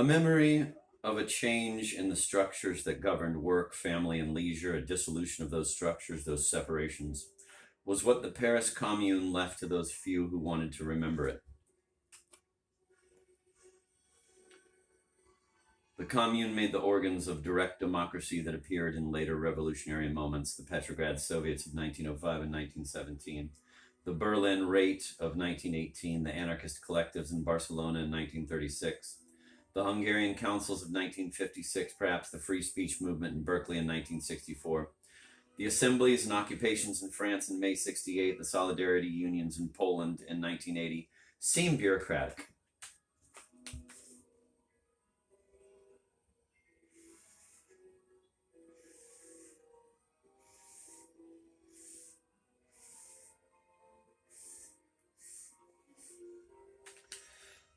A memory of a change in the structures that governed work, family, and leisure, a dissolution of those structures, those separations, was what the Paris Commune left to those few who wanted to remember it. The Commune made the organs of direct democracy that appeared in later revolutionary moments, the Petrograd Soviets of 1905 and 1917, the Berlin Rate of 1918, the anarchist collectives in Barcelona in 1936, the Hungarian councils of 1956, perhaps the free speech movement in Berkeley in 1964, the assemblies and occupations in France in May 68, the solidarity unions in Poland in 1980, seem bureaucratic.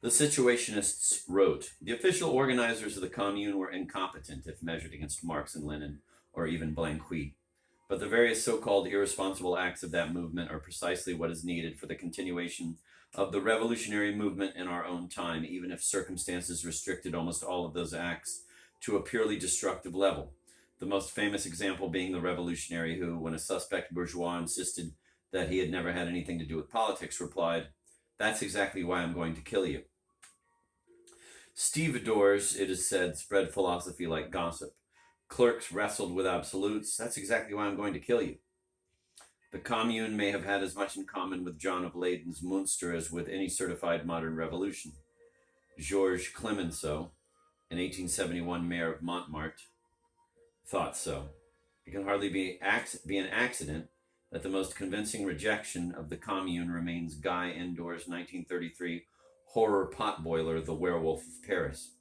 The Situationists wrote, the official organizers of the Commune were incompetent if measured against Marx and Lenin, or even Blanqui. But the various so-called irresponsible acts of that movement are precisely what is needed for the continuation of the revolutionary movement in our own time, even if circumstances restricted almost all of those acts to a purely destructive level. The most famous example being the revolutionary who, when a suspect bourgeois insisted that he had never had anything to do with politics, replied, "That's exactly why I'm going to kill you." Stevedores, it is said, spread philosophy like gossip. Clerks wrestled with absolutes. That's exactly why I'm going to kill you. The Commune may have had as much in common with John of Leyden's Munster as with any certified modern revolution. Georges Clemenceau, in 1871 mayor of Montmartre, thought so. It can hardly be an accident that the most convincing rejection of the Commune remains Guy Endor's 1933 horror potboiler, The Werewolf of Paris.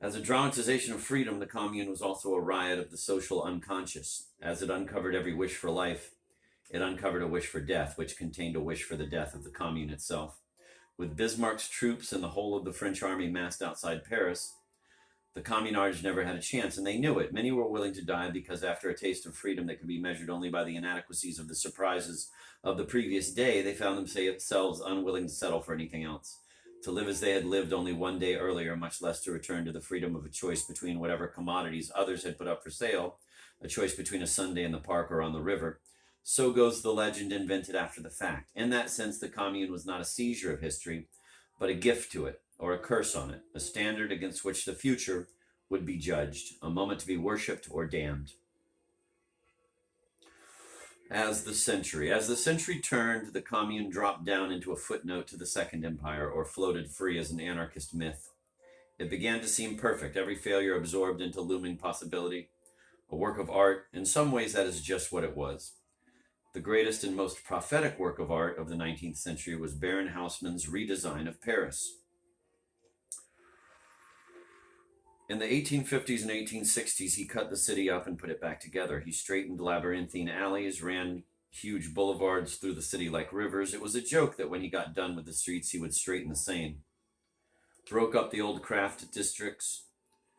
As a dramatization of freedom, the Commune was also a riot of the social unconscious. As it uncovered every wish for life, it uncovered a wish for death, which contained a wish for the death of the Commune itself. With Bismarck's troops and the whole of the French army massed outside Paris, the communards never had a chance, and they knew it. Many were willing to die because after a taste of freedom that could be measured only by the inadequacies of the surprises of the previous day, they found themselves unwilling to settle for anything else. To live as they had lived only one day earlier, much less to return to the freedom of a choice between whatever commodities others had put up for sale, a choice between a Sunday in the park or on the river. So goes the legend invented after the fact. In that sense, the Commune was not a seizure of history, but a gift to it, or a curse on it, a standard against which the future would be judged, a moment to be worshipped or damned. As the century turned, the Commune dropped down into a footnote to the Second Empire, or floated free as an anarchist myth. It began to seem perfect, every failure absorbed into looming possibility, a work of art. In some ways, that is just what it was. The greatest and most prophetic work of art of the 19th century was Baron Haussmann's redesign of Paris. In the 1850s and 1860s, he cut the city up and put it back together. He straightened labyrinthine alleys, ran huge boulevards through the city like rivers. It was a joke that when he got done with the streets, he would straighten the Seine. Broke up the old craft districts,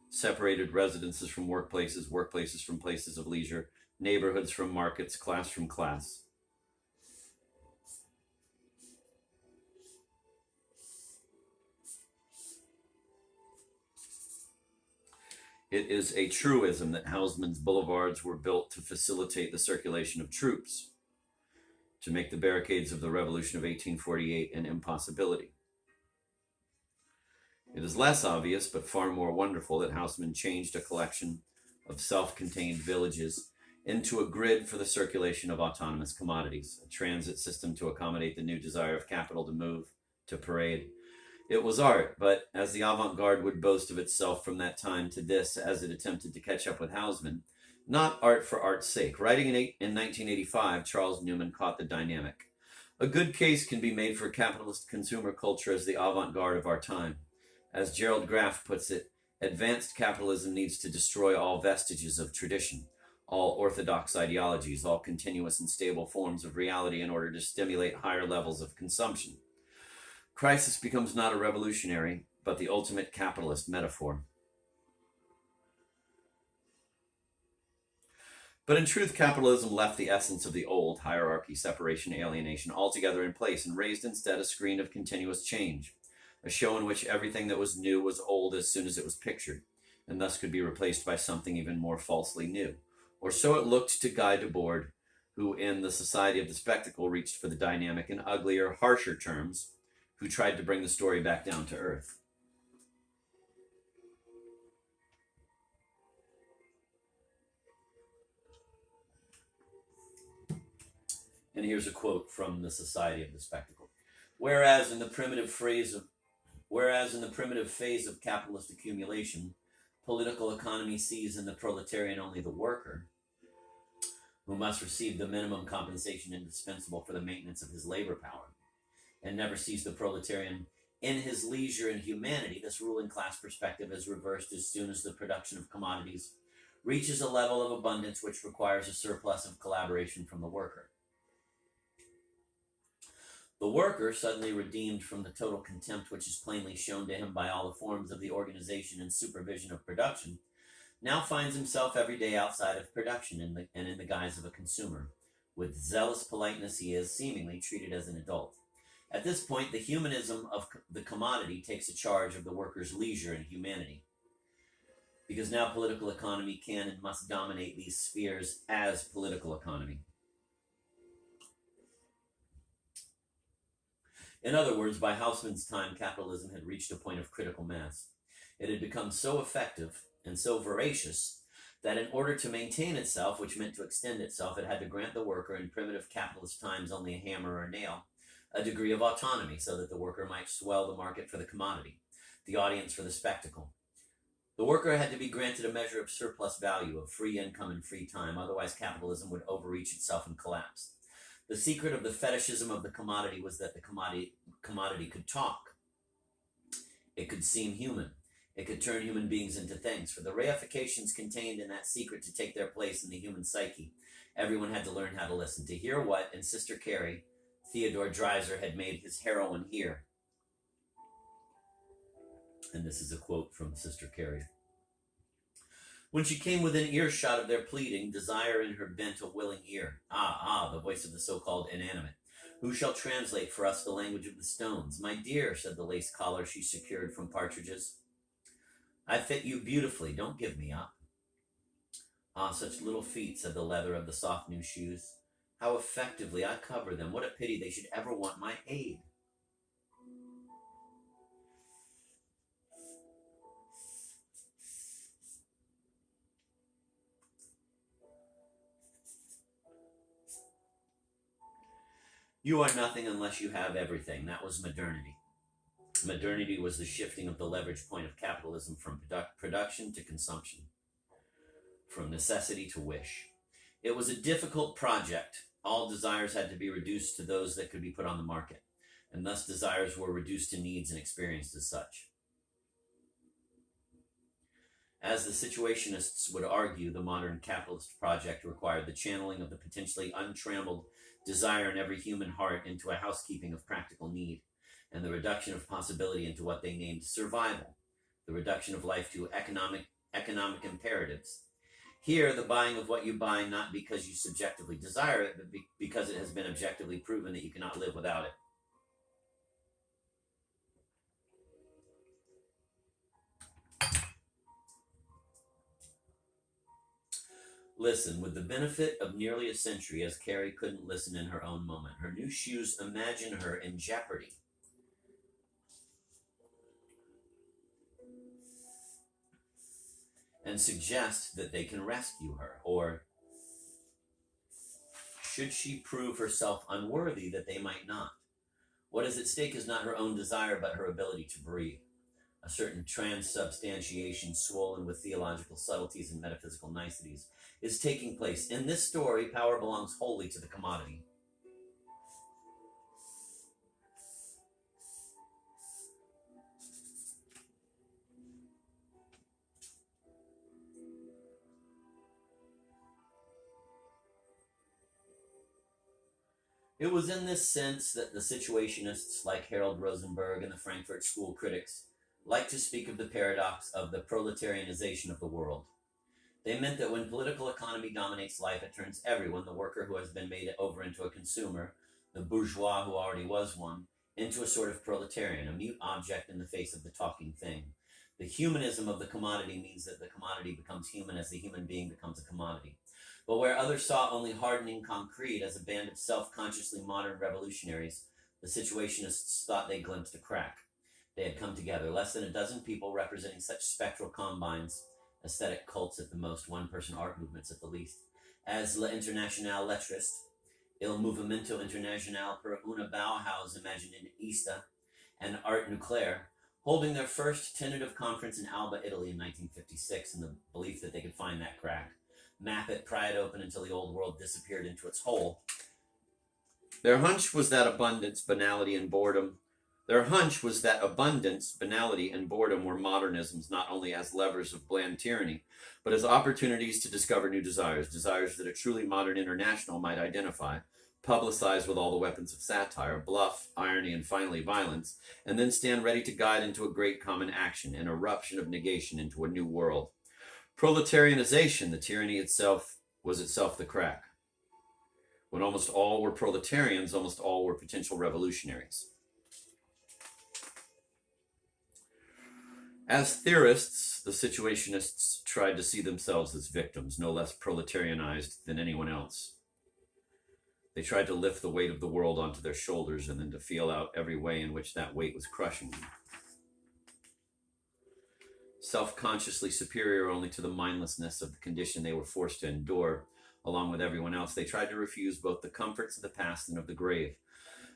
separated residences from workplaces, workplaces from places of leisure, neighborhoods from markets, class from class. It is a truism that Haussmann's boulevards were built to facilitate the circulation of troops, to make the barricades of the Revolution of 1848 an impossibility. It is less obvious, but far more wonderful, that Haussmann changed a collection of self-contained villages into a grid for the circulation of autonomous commodities, a transit system to accommodate the new desire of capital to move, to parade. It was art, but as the avant-garde would boast of itself from that time to this, as it attempted to catch up with Haussmann, not art for art's sake. Writing in 1985, Charles Newman caught the dynamic. A good case can be made for capitalist consumer culture as the avant-garde of our time. As Gerald Graff puts it, advanced capitalism needs to destroy all vestiges of tradition, all orthodox ideologies, all continuous and stable forms of reality in order to stimulate higher levels of consumption. Crisis becomes not a revolutionary, but the ultimate capitalist metaphor. But in truth, capitalism left the essence of the old hierarchy, separation, alienation altogether in place and raised instead a screen of continuous change. a show in which everything that was new was old as soon as it was pictured, and thus could be replaced by something even more falsely new. Or so it looked to Guy Debord, who in the Society of the Spectacle reached for the dynamic in uglier, harsher terms, who tried to bring the story back down to earth. And here's a quote from the Society of the Spectacle. Whereas in the primitive phase of capitalist accumulation, political economy sees in the proletarian only the worker, who must receive the minimum compensation indispensable for the maintenance of his labor power, and never sees the proletarian in his leisure and humanity, this ruling class perspective is reversed as soon as the production of commodities reaches a level of abundance which requires a surplus of collaboration from the worker. The worker, suddenly redeemed from the total contempt which is plainly shown to him by all the forms of the organization and supervision of production, now finds himself every day outside of production and in the guise of a consumer. With zealous politeness he is, seemingly, treated as an adult. At this point, the humanism of the commodity takes a charge of the worker's leisure and humanity, because now political economy can and must dominate these spheres as political economy. In other words, by Haussmann's time, capitalism had reached a point of critical mass. It had become so effective and so voracious that in order to maintain itself, which meant to extend itself, it had to grant the worker in primitive capitalist times only a hammer or a nail, a degree of autonomy, so that the worker might swell the market for the commodity, the audience for the spectacle. The worker had to be granted a measure of surplus value, of free income and free time, otherwise capitalism would overreach itself and collapse. The secret of the fetishism of the commodity was that the commodity could talk. It could seem human. It could turn human beings into things. For the reifications contained in that secret to take their place in the human psyche, everyone had to learn how to listen, to hear what, in Sister Carrie, Theodore Dreiser had made his heroine hear. And this is a quote from Sister Carrie. When she came within earshot of their pleading, desire in her bent a willing ear. The voice of the so-called inanimate. Who shall translate for us the language of the stones? My dear, said the lace collar she secured from partridges, I fit you beautifully, don't give me up. Such little feet, said the leather of the soft new shoes. How effectively I cover them. What a pity they should ever want my aid. You are nothing unless you have everything. That was modernity. Modernity was the shifting of the leverage point of capitalism from production to consumption, from necessity to wish. It was a difficult project. All desires had to be reduced to those that could be put on the market, and thus desires were reduced to needs and experienced as such. As the situationists would argue, the modern capitalist project required the channeling of the potentially untrammeled desire in every human heart into a housekeeping of practical need, and the reduction of possibility into what they named survival, the reduction of life to economic imperatives. Here, the buying of what you buy not because you subjectively desire it, but because it has been objectively proven that you cannot live without it. Listen, with the benefit of nearly a century, as Carrie couldn't listen in her own moment. Her new shoes imagine her in jeopardy. And suggest that they can rescue her, or should she prove herself unworthy, that they might not. What is at stake is not her own desire, but her ability to breathe. A certain transubstantiation, swollen with theological subtleties and metaphysical niceties, is taking place. In this story, power belongs wholly to the commodity. It was in this sense that the situationists like Harold Rosenberg and the Frankfurt School critics like to speak of the paradox of the proletarianization of the world. They meant that when political economy dominates life, it turns everyone, the worker who has been made over into a consumer, the bourgeois who already was one, into a sort of proletarian, a mute object in the face of the talking thing. The humanism of the commodity means that the commodity becomes human as the human being becomes a commodity. But where others saw only hardening concrete as a band of self-consciously modern revolutionaries, the Situationists thought they glimpsed a crack. They had come together, less than a dozen people representing such spectral combines, aesthetic cults at the most, one-person art movements at the least, as l'Internationale Lettriste, Il Movimento Internacional per una Bauhaus Imaginista, and Art Nuclear, holding their first tentative conference in Alba, Italy in 1956 in the belief that they could find that crack, map it, pry it open until the old world disappeared into its hole. Their hunch was that abundance, banality, and boredom were modernisms not only as levers of bland tyranny, but as opportunities to discover new desires that a truly modern international might identify, publicize with all the weapons of satire, bluff, irony, and finally violence, and then stand ready to guide into a great common action, an eruption of negation into a new world. Proletarianization, the tyranny itself, was itself the crack. When almost all were proletarians, almost all were potential revolutionaries. As theorists, the Situationists tried to see themselves as victims, no less proletarianized than anyone else. They tried to lift the weight of the world onto their shoulders and then to feel out every way in which that weight was crushing them. Self-consciously superior only to the mindlessness of the condition they were forced to endure, along with everyone else, they tried to refuse both the comforts of the past and of the grave.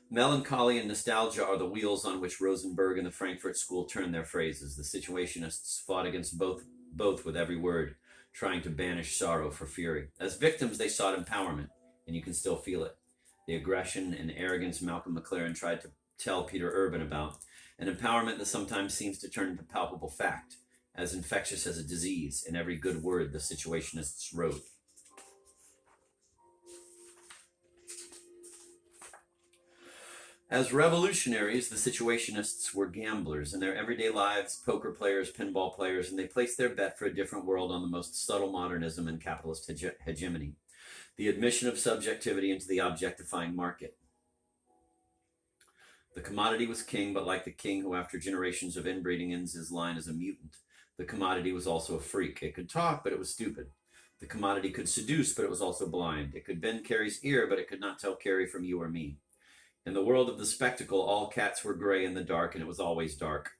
Melancholy and nostalgia are the wheels on which Rosenberg and the Frankfurt School turned their phrases. The Situationists fought against both with every word, trying to banish sorrow for fury. As victims, they sought empowerment, and you can still feel it. The aggression and arrogance Malcolm McLaren tried to tell Peter Urban about, an empowerment that sometimes seems to turn into palpable fact, as infectious as a disease in every good word the Situationists wrote. As revolutionaries, the Situationists were gamblers in their everyday lives, poker players, pinball players, and they placed their bet for a different world on the most subtle modernism and capitalist hegemony, the admission of subjectivity into the objectifying market. The commodity was king, but like the king who after generations of inbreeding ends his line as a mutant, the commodity was also a freak. It could talk, but it was stupid. The commodity could seduce, but it was also blind. It could bend Carrie's ear, but it could not tell Carrie from you or me. In the world of the spectacle, all cats were gray in the dark, and it was always dark.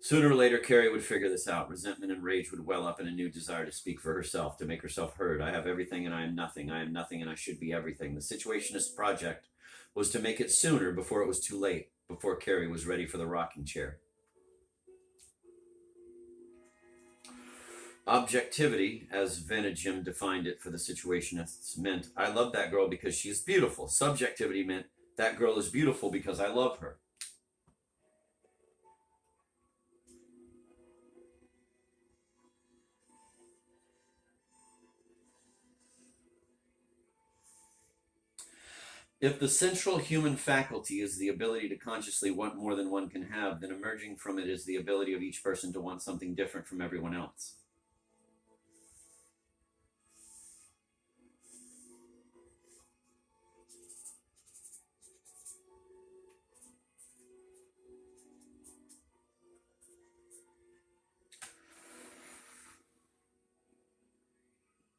Sooner or later, Carrie would figure this out. Resentment and rage would well up in a new desire to speak for herself, to make herself heard. I have everything and I am nothing. I am nothing and I should be everything. The Situationist project was to make it sooner, before it was too late, before Carrie was ready for the rocking chair. Objectivity, as Venegem defined it for the Situationists, meant, I love that girl because she is beautiful. Subjectivity meant, that girl is beautiful because I love her. If the central human faculty is the ability to consciously want more than one can have, then emerging from it is the ability of each person to want something different from everyone else.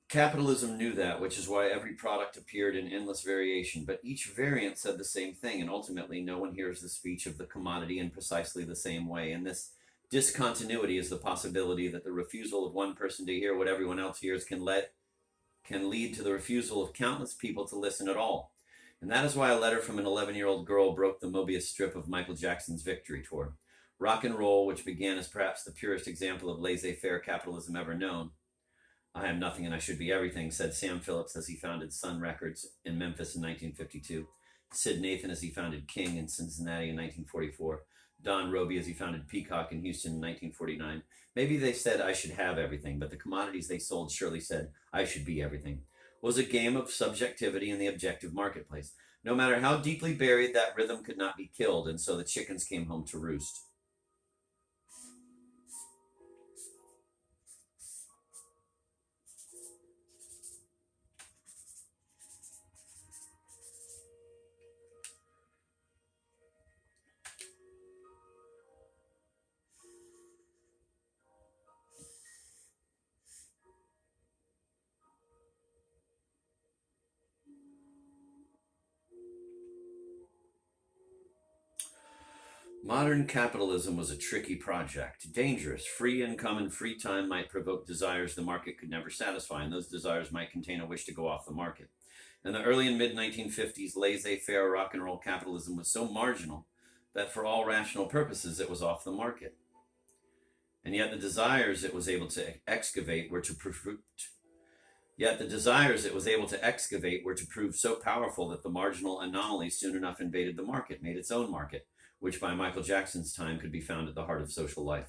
Capitalism knew that, which is why every product appeared in endless variation, but each variant said the same thing, and ultimately no one hears the speech of the commodity in precisely the same way. And this discontinuity is the possibility that the refusal of one person to hear what everyone else hears can lead to the refusal of countless people to listen at all. And that is why a letter from an 11-year-old girl broke the Mobius strip of Michael Jackson's victory tour. Rock and roll, which began as perhaps the purest example of laissez-faire capitalism ever known, I am nothing and I should be everything, said Sam Phillips as he founded Sun Records in Memphis in 1952, Sid Nathan as he founded King in Cincinnati in 1944, Don Roby as he founded Peacock in Houston in 1949. Maybe they said I should have everything, but the commodities they sold surely said I should be everything. It was a game of subjectivity in the objective marketplace. No matter how deeply buried, that rhythm could not be killed, and so the chickens came home to roost. Modern capitalism was a tricky project, dangerous. Free income and free time might provoke desires the market could never satisfy, and those desires might contain a wish to go off the market. In the early and mid 1950s, laissez-faire rock and roll capitalism was so marginal that for all rational purposes it was off the market. And yet the desires it was able to excavate were to prove so powerful that the marginal anomaly soon enough invaded the market, made its own market, which by Michael Jackson's time could be found at the heart of social life.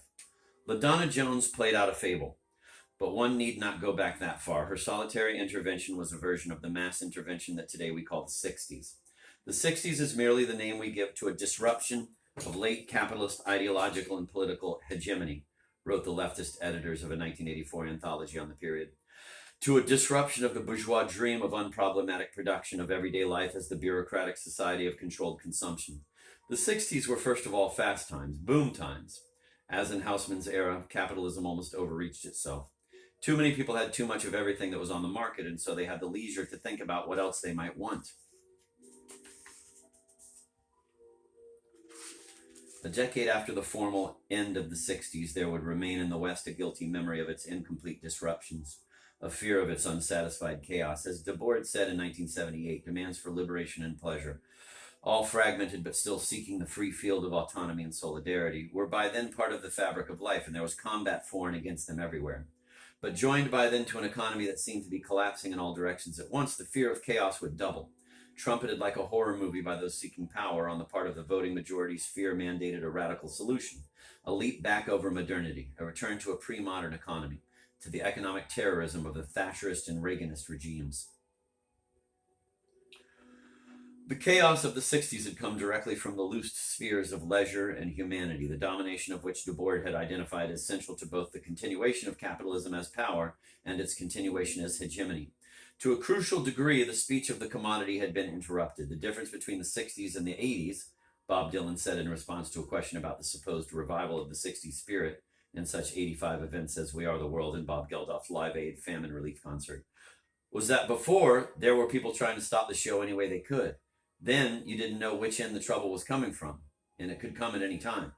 LaDonna Jones played out a fable, but one need not go back that far. Her solitary intervention was a version of the mass intervention that today we call the 60s. The 60s is merely the name we give to a disruption of late capitalist ideological and political hegemony, wrote the leftist editors of a 1984 anthology on the period. To a disruption of the bourgeois dream of unproblematic production of everyday life as the bureaucratic society of controlled consumption. The 60s were first of all fast times, boom times. As in Haussmann's era, capitalism almost overreached itself. Too many people had too much of everything that was on the market, and so they had the leisure to think about what else they might want. A decade after the formal end of the 60s, there would remain in the West a guilty memory of its incomplete disruptions, a fear of its unsatisfied chaos. As Debord said in 1978, demands for liberation and pleasure, all fragmented but still seeking the free field of autonomy and solidarity, were by then part of the fabric of life, and there was combat for and against them everywhere. But joined by then to an economy that seemed to be collapsing in all directions at once, the fear of chaos would double. Trumpeted like a horror movie by those seeking power, on the part of the voting majority's fear mandated a radical solution, a leap back over modernity, a return to a pre-modern economy, to the economic terrorism of the Thatcherist and Reaganist regimes. The chaos of the 60s had come directly from the loosed spheres of leisure and humanity, the domination of which Debord had identified as central to both the continuation of capitalism as power and its continuation as hegemony. To a crucial degree, the speech of the commodity had been interrupted. The difference between the 60s and the 80s, Bob Dylan said in response to a question about the supposed revival of the 60s spirit in such 85 events as We Are the World and Bob Geldof's Live Aid famine relief concert, was that before, there were people trying to stop the show any way they could. Then you didn't know which end the trouble was coming from, and it could come at any time.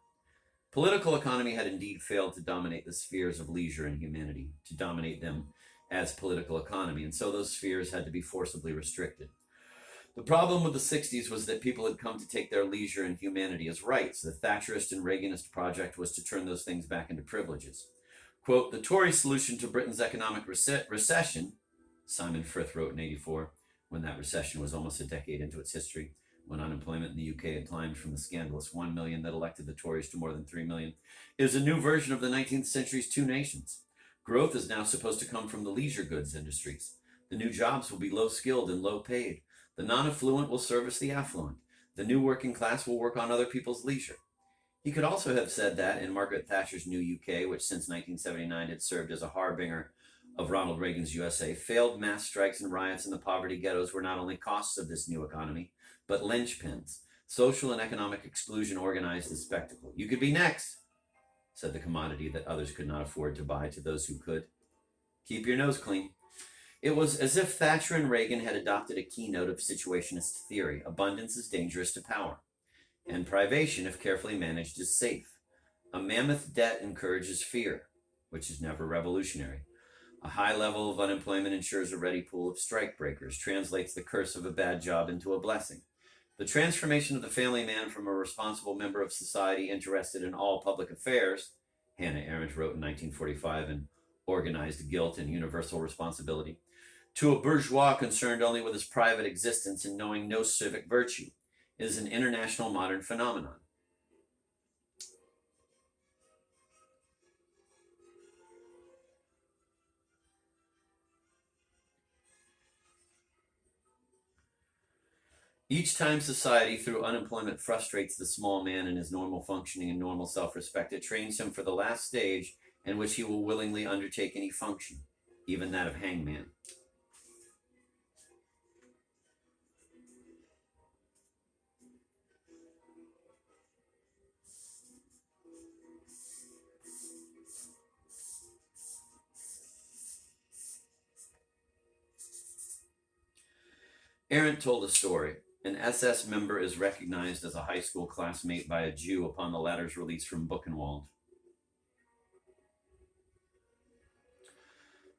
Political economy had indeed failed to dominate the spheres of leisure and humanity, to dominate them as political economy, and so those spheres had to be forcibly restricted. The problem with the 60s was that people had come to take their leisure and humanity as rights. The Thatcherist and Reaganist project was to turn those things back into privileges. Quote, the Tory solution to Britain's economic recession, Simon Frith wrote in 84, when that recession was almost a decade into its history, when unemployment in the UK had climbed from the scandalous 1 million that elected the Tories to more than 3 million, is a new version of the 19th century's two nations. Growth is now supposed to come from the leisure goods industries. The new jobs will be low-skilled and low-paid. The non-affluent will service the affluent. The new working class will work on other people's leisure. He could also have said that in Margaret Thatcher's New UK, which since 1979 had served as a harbinger of Ronald Reagan's USA, failed mass strikes and riots in the poverty ghettos were not only costs of this new economy, but linchpins. Social and economic exclusion organized as spectacle. You could be next, said the commodity that others could not afford to buy to those who could. Keep your nose clean. It was as if Thatcher and Reagan had adopted a keynote of situationist theory. Abundance is dangerous to power, and privation, if carefully managed, is safe. A mammoth debt encourages fear, which is never revolutionary. A high level of unemployment ensures a ready pool of strikebreakers, translates the curse of a bad job into a blessing. The transformation of the family man from a responsible member of society interested in all public affairs, Hannah Arendt wrote in 1945 in Organized Guilt and Universal Responsibility, to a bourgeois concerned only with his private existence and knowing no civic virtue, is an international modern phenomenon. Each time society, through unemployment, frustrates the small man in his normal functioning and normal self-respect, it trains him for the last stage in which he will willingly undertake any function, even that of hangman. Arendt told a story. An SS member is recognized as a high school classmate by a Jew upon the latter's release from Buchenwald.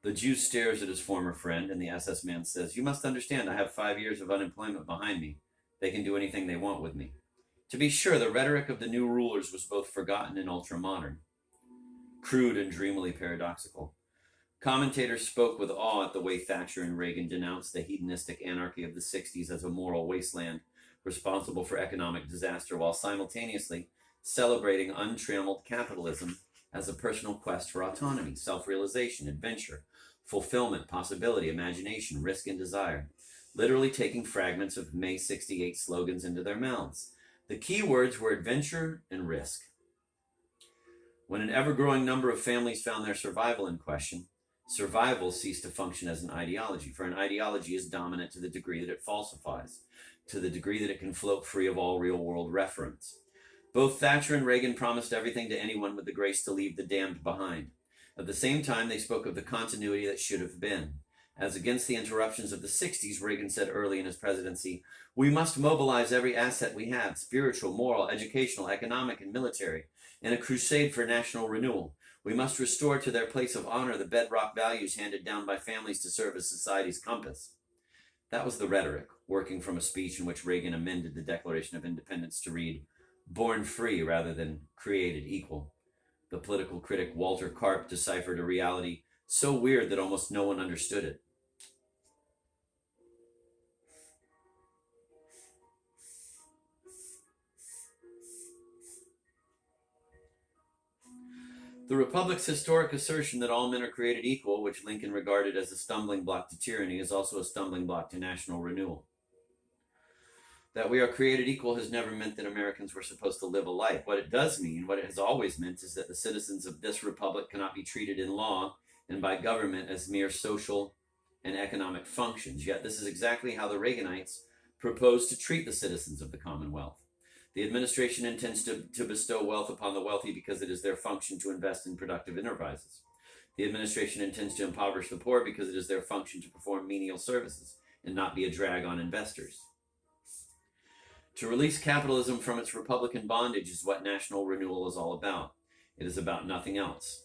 The Jew stares at his former friend, and the SS man says, "You must understand, I have 5 years of unemployment behind me. They can do anything they want with me." To be sure, the rhetoric of the new rulers was both forgotten and ultra-modern, crude and dreamily paradoxical. Commentators spoke with awe at the way Thatcher and Reagan denounced the hedonistic anarchy of the 60s as a moral wasteland responsible for economic disaster, while simultaneously celebrating untrammeled capitalism as a personal quest for autonomy, self-realization, adventure, fulfillment, possibility, imagination, risk, and desire, literally taking fragments of May 68 slogans into their mouths. The key words were adventure and risk. When an ever-growing number of families found their survival in question, survival ceased to function as an ideology, for an ideology is dominant to the degree that it falsifies, to the degree that it can float free of all real-world reference. Both Thatcher and Reagan promised everything to anyone with the grace to leave the damned behind. At the same time, they spoke of the continuity that should have been. As against the interruptions of the 60s, Reagan said early in his presidency, "We must mobilize every asset we have, spiritual, moral, educational, economic, and military, in a crusade for national renewal. We must restore to their place of honor the bedrock values handed down by families to serve as society's compass." That was the rhetoric, working from a speech in which Reagan amended the Declaration of Independence to read, "Born free rather than created equal." The political critic Walter Karp deciphered a reality so weird that almost no one understood it. The Republic's historic assertion that all men are created equal, which Lincoln regarded as a stumbling block to tyranny, is also a stumbling block to national renewal. That we are created equal has never meant that Americans were supposed to live alike. What it does mean, what it has always meant, is that the citizens of this republic cannot be treated in law and by government as mere social and economic functions. Yet this is exactly how the Reaganites propose to treat the citizens of the Commonwealth. The administration intends to bestow wealth upon the wealthy because it is their function to invest in productive enterprises. The administration intends to impoverish the poor because it is their function to perform menial services and not be a drag on investors. To release capitalism from its Republican bondage is what national renewal is all about. It is about nothing else.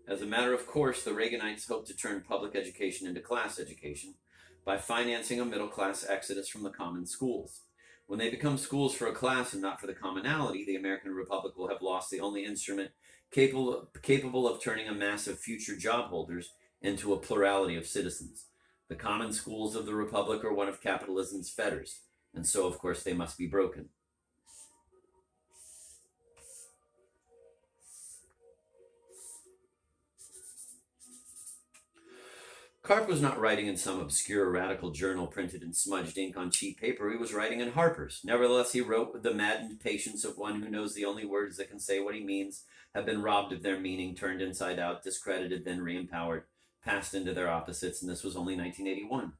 As a matter of course, the Reaganites hope to turn public education into class education by financing a middle-class exodus from the common schools. When they become schools for a class and not for the commonality, the American Republic will have lost the only instrument capable of turning a mass of future job holders into a plurality of citizens. The common schools of the Republic are one of capitalism's fetters, and so, of course, they must be broken. Karp was not writing in some obscure radical journal printed in smudged ink on cheap paper. He was writing in Harper's. Nevertheless, he wrote with the maddened patience of one who knows the only words that can say what he means have been robbed of their meaning, turned inside out, discredited, then re-empowered, passed into their opposites, and this was only 1981.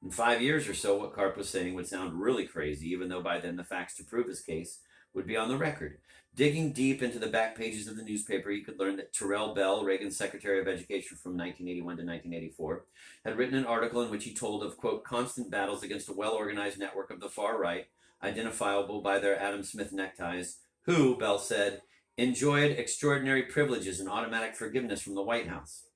In 5 years or so, what Karp was saying would sound really crazy, even though by then the facts to prove his case would be on the record. Digging deep into the back pages of the newspaper, he could learn that Terrell Bell, Reagan's Secretary of Education from 1981 to 1984, had written an article in which he told of, quote, constant battles against a well-organized network of the far right, identifiable by their Adam Smith neckties, who, Bell said, enjoyed extraordinary privileges and automatic forgiveness from the White House.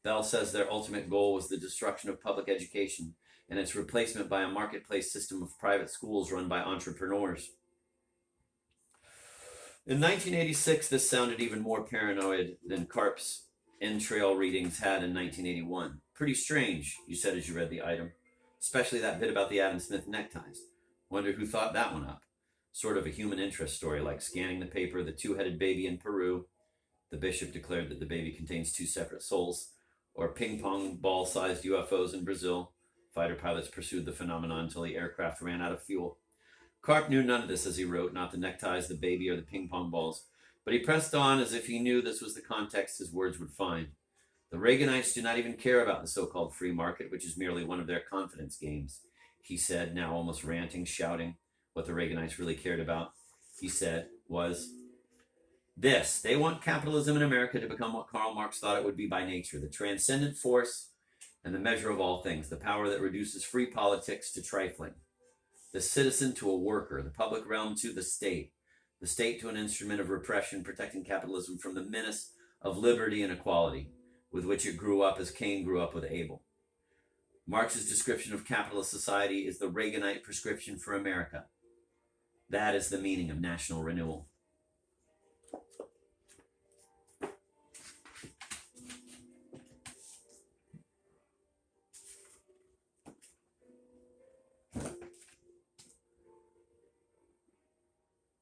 Bell says their ultimate goal was the destruction of public education and its replacement by a marketplace system of private schools run by entrepreneurs. In 1986, this sounded even more paranoid than Karp's entrail readings had in 1981. Pretty strange, you said as you read the item, especially that bit about the Adam Smith neckties. Wonder who thought that one up. Sort of a human interest story, like scanning the paper, the two-headed baby in Peru. The bishop declared that the baby contains two separate souls. Or ping-pong ball-sized UFOs in Brazil. Fighter pilots pursued the phenomenon until the aircraft ran out of fuel. Karp knew none of this as he wrote, not the neckties, the baby, or the ping-pong balls. But he pressed on as if he knew this was the context his words would find. The Reaganites do not even care about the so-called free market, which is merely one of their confidence games. He said, now almost ranting, shouting. What the Reaganites really cared about, he said, was this. They want capitalism in America to become what Karl Marx thought it would be by nature, the transcendent force and the measure of all things, the power that reduces free politics to trifling. the citizen to a worker, the public realm to the state to an instrument of repression, protecting capitalism from the menace of liberty and equality with which it grew up as Cain grew up with Abel. Marx's description of capitalist society is the Reaganite prescription for America. That is the meaning of national renewal.